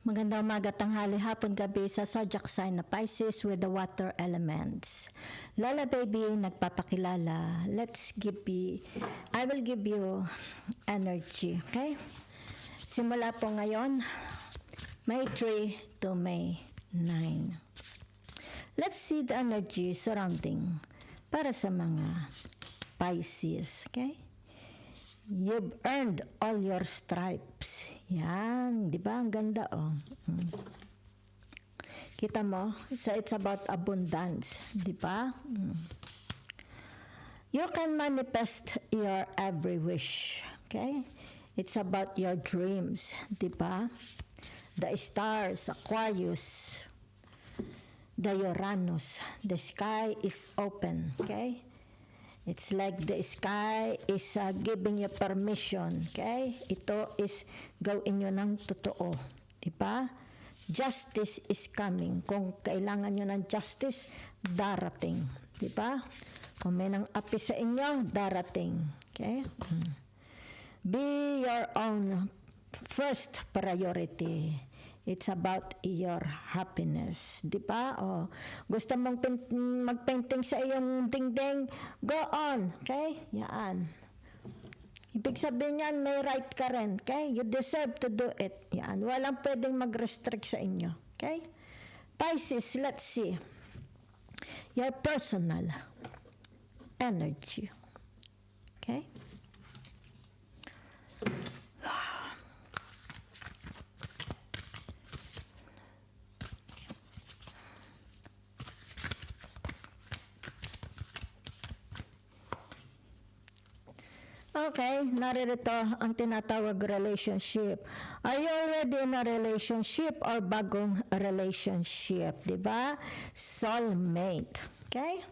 Magandang umaga, tanghali, hapon, gabi sa zodiac sign na Pisces with the water elements. Lala baby, nagpapakilala. I will give you energy, okay? Simula po ngayon, May 3 to May 9. Let's see the energy surrounding para sa mga Pisces, okay? You've earned all your stripes. Yan, di ba? Ang ganda, oh. Kita mo? So it's about abundance, di ba? You can manifest your every wish, okay? It's about your dreams, di ba? The stars, Aquarius, the Uranus, the sky is open, okay? It's like the sky is giving you permission, okay? Ito is gawin nyo ng totoo, di ba? Justice is coming. Kung kailangan nyo ng justice, darating, di ba? Kung may nang api sa inyo, darating, okay? Be your own first priority. It's about your happiness, di ba? O, gusto mong magpainting sa iyong dingding, go on, okay? Yan. Ibig sabihin yan, may right ka rin, okay? You deserve to do it. Yan. Walang pwedeng mag-restrict sa inyo, okay? Pisces, let's see. Your personal energy, okay? Okay, naririto ang tinatawag relationship. Are you already in a relationship or bagong relationship? Diba? Soulmate. Okay?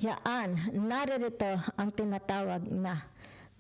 Yan, naririto ang tinatawag na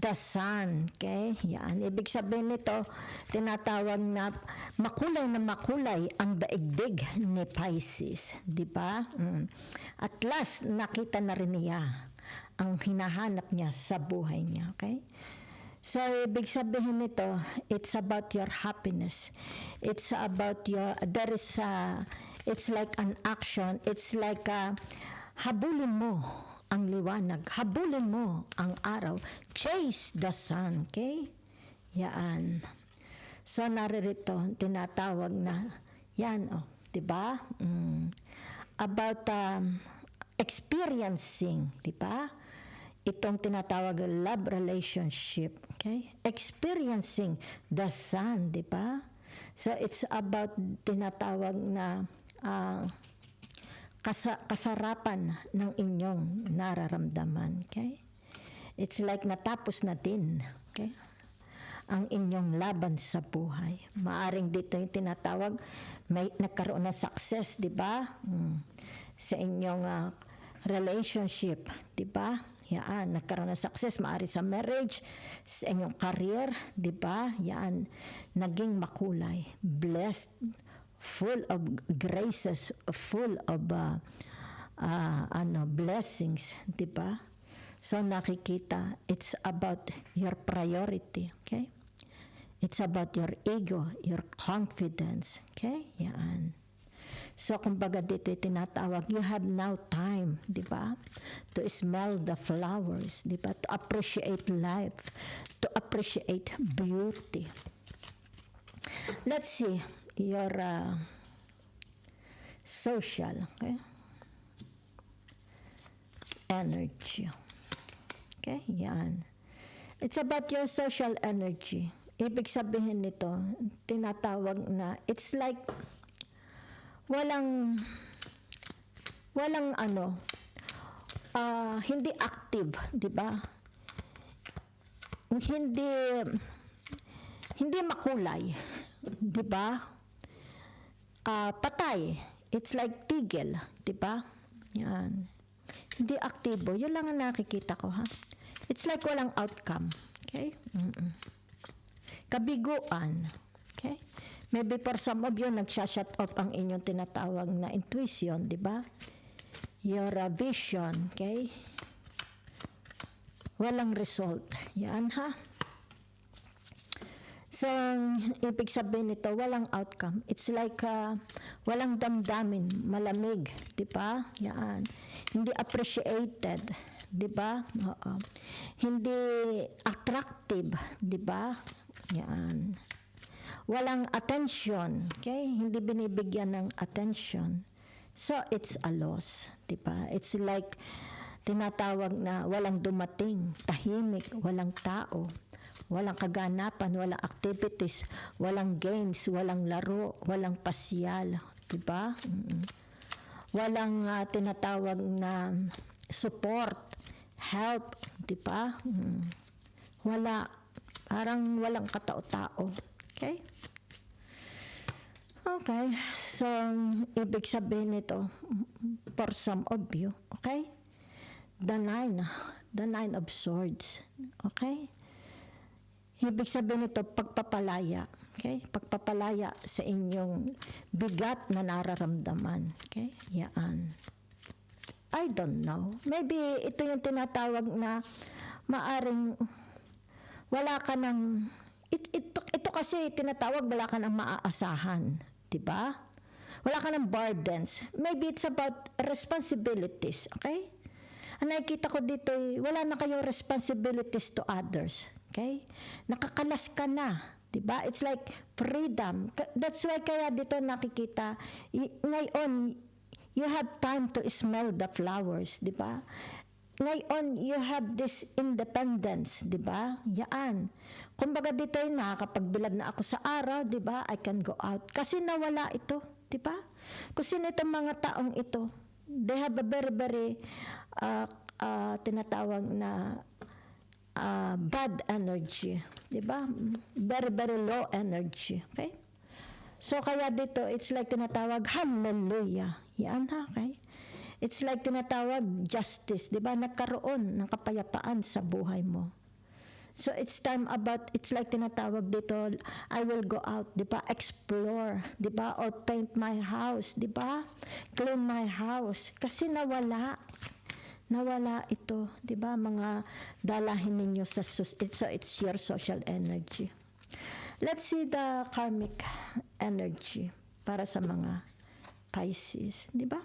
the sun. Okay? Yan. Ibig sabihin nito, tinatawag na makulay ang daigdig ni Pisces. Diba? At last, nakita na rin niya ang hinahanap niya sa buhay niya. Okay? So, ibig sabihin nito, it's about your happiness. It's about it's like an action. It's like habulin mo ang liwanag. Habulin mo ang araw. Chase the sun. Okay? Yan. So, naririto, tinatawag na, yan, oh, diba? About experiencing, diba? Itong tinatawag love relationship. Okay? Experiencing the sun, diba? So, it's about tinatawag na kasarapan ng inyong nararamdaman. Okay? It's like natapos na din. Okay? Ang inyong laban sa buhay. Maaring dito yung tinatawag, may nagkaroon ng success, di ba? Sa inyong relationship, di ba? Yan, nagkaroon ng success, maari sa marriage, sa inyong career, di ba? Yan, naging makulay, blessed, full of graces, full of blessings, di ba? So nakikita, it's about your priority, okay? It's about your ego, your confidence, okay? Yan. So kumbaga dito tinatawag, you have now time, di ba? To smell the flowers, di ba? To appreciate life, to appreciate beauty. Let's see your social, okay? Energy. Okay, yan. It's about your social energy. Ibig sabihin nito, tinatawag na, it's like, walang hindi active, di ba? Hindi makulay, di ba? Patay. It's like tigil, di ba? Yan. Hindi aktibo. Yun lang ang nakikita ko, ha? It's like walang outcome. Okay? Kabiguan. Okay? Maybe for some of you, nagsha-shut off ang inyong tinatawag na intuition, di ba? Your vision, okay? Walang result. Yan, ha? So, ibig sabihin nito, walang outcome. It's like walang damdamin, malamig, di ba? Yan. Hindi appreciated, di ba? Oo. Hindi attractive, di ba? Yan. Walang attention, okay? Hindi binibigyan ng attention. So, it's a loss, di ba? It's like tinatawag na walang dumating, tahimik, walang tao. Walang kaganapan, walang activities, walang games, walang laro, walang pasyal, 'di ba? Walang tinatawag na support, help, 'di ba? Wala, parang walang katao-tao. Okay? Okay. So, ibig sabihin nito for some of you, okay? The nine of swords, okay? Ibig sabihin nito, pagpapalaya. Okay? Pagpapalaya sa inyong bigat na nararamdaman. Okay? Yan. I don't know. Maybe ito yung tinatawag na maaring wala ka ng... Ito kasi tinatawag wala ka ng maaasahan. Diba? Wala ka ng burdens. Maybe it's about responsibilities. Okay? Ang nakikita ko dito, wala na kayong responsibilities to others. Okay? Nakakalas ka na. Diba? It's like freedom. That's why kaya dito nakikita, ngayon, you have time to smell the flowers. Diba? Ngayon, you have this independence. Diba? Yan. Kumbaga dito, nakakapagbilad na ako sa araw. Diba? I can go out. Kasi nawala ito. Diba? Kung sino itong mga taong ito, they have a very, very tinatawag na bad energy, di ba? Very, very low energy, okay? So, kaya dito, it's like tinatawag, hallelujah. Yan ha, okay? It's like tinatawag justice, di ba? Nagkaroon ng kapayapaan sa buhay mo. So, it's time about, it's like tinatawag dito, I will go out, di ba? Explore, di ba? Or paint my house, di ba? Clean my house. Kasi nawala ito, 'di ba? Mga dalahin ninyo sa so it's your social energy. Let's see the karmic energy para sa mga Pisces, 'di ba?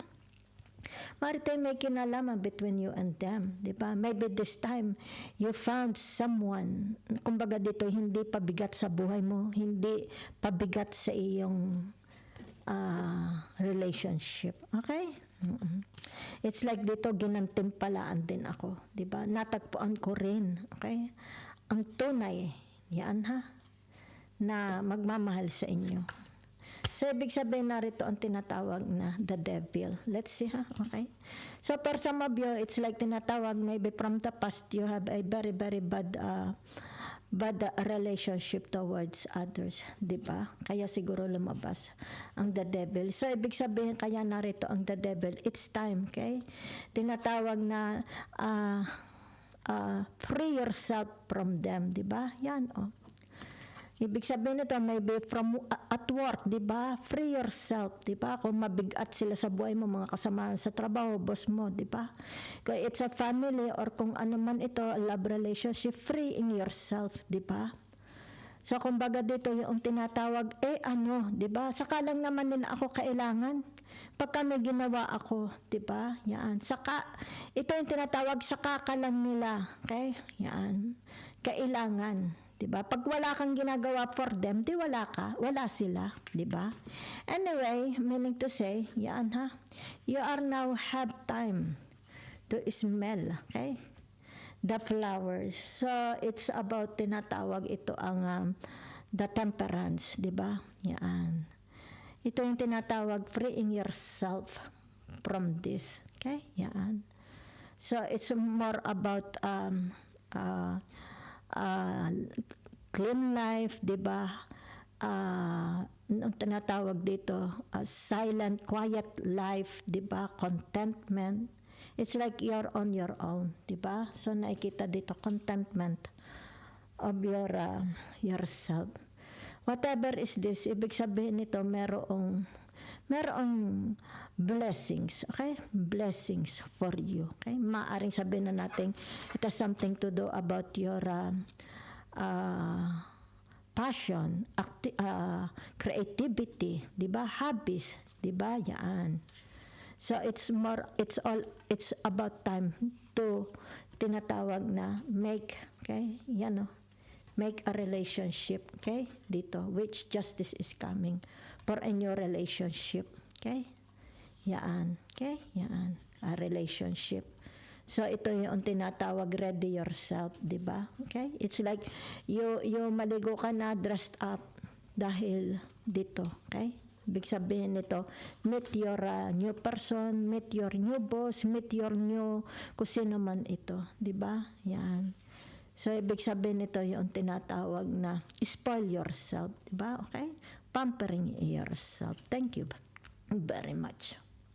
Maritime may kinalaman between you and them, 'di ba? Maybe this time you found someone, kumbaga dito hindi pabigat sa buhay mo, hindi pabigat sa iyong relationship. Okay? It's like dito ginantimpalaan din ako, 'di ba? Natagpuan ko rin, okay? Ang tunay, yan ha, na magmamahal sa inyo. So, ibig sabihin narito ang tinatawag na the devil. Let's see ha, okay? So, for some of you, it's like tinatawag maybe from the past, you have a very, very bad relationship towards others, di ba? Kaya siguro lumabas ang the devil. So, ibig sabihin, kaya narito ang the devil. It's time, okay? Tinatawag na free yourself from them, di ba? Yan, oh. Ibig sabihin nito, maybe from at work, di ba? Free yourself, di ba? Kung mabigat sila sa buhay mo, mga kasamahan sa trabaho, boss mo, di ba? Kung it's a family or kung ano man ito, love relationship, freeing yourself, di ba? So, kumbaga dito, yung tinatawag, di ba? Saka lang naman nila ako kailangan. Pagka may ginawa ako, di ba? Yan. Saka, ito yung tinatawag, saka ka lang nila. Okay? Yan. Kailangan. Diba? Pag wala kang ginagawa for them, di wala ka, wala sila, di ba? Anyway, meaning to say, yan ha, you are now have time to smell, okay? The flowers. So, it's about tinatawag ito ang the temperance, di ba? Yan. Ito yung tinatawag freeing yourself from this, okay? Yan. So, it's more about clean life, di ba? Ang tinatawag dito, silent, quiet life, di ba? Contentment. It's like you're on your own, di ba? So, nakikita dito, contentment of yourself. Whatever is this, ibig sabihin nito, merong blessings, okay? Blessings for you, okay? Maaring sabihin na natin, it has something to do about your passion, creativity, 'di ba? Hobbies, 'di ba? Yan. So it's about time to tinatawag na make, okay? Yan o. Make a relationship, okay? Dito, which justice is coming for a new relationship, okay? Yan, okay? Yan, a relationship. So ito yung tinatawag ready yourself, 'di ba? Okay? It's like you maligo ka na dressed up dahil dito, okay? Ibig sabihin nito, meet your new person, meet your new boss, meet your new kung sino man ito, 'di ba? Yan. So ibig sabihin nito yung tinatawag na spoil yourself, 'di ba? Okay? Pampering yourself. Thank you very much.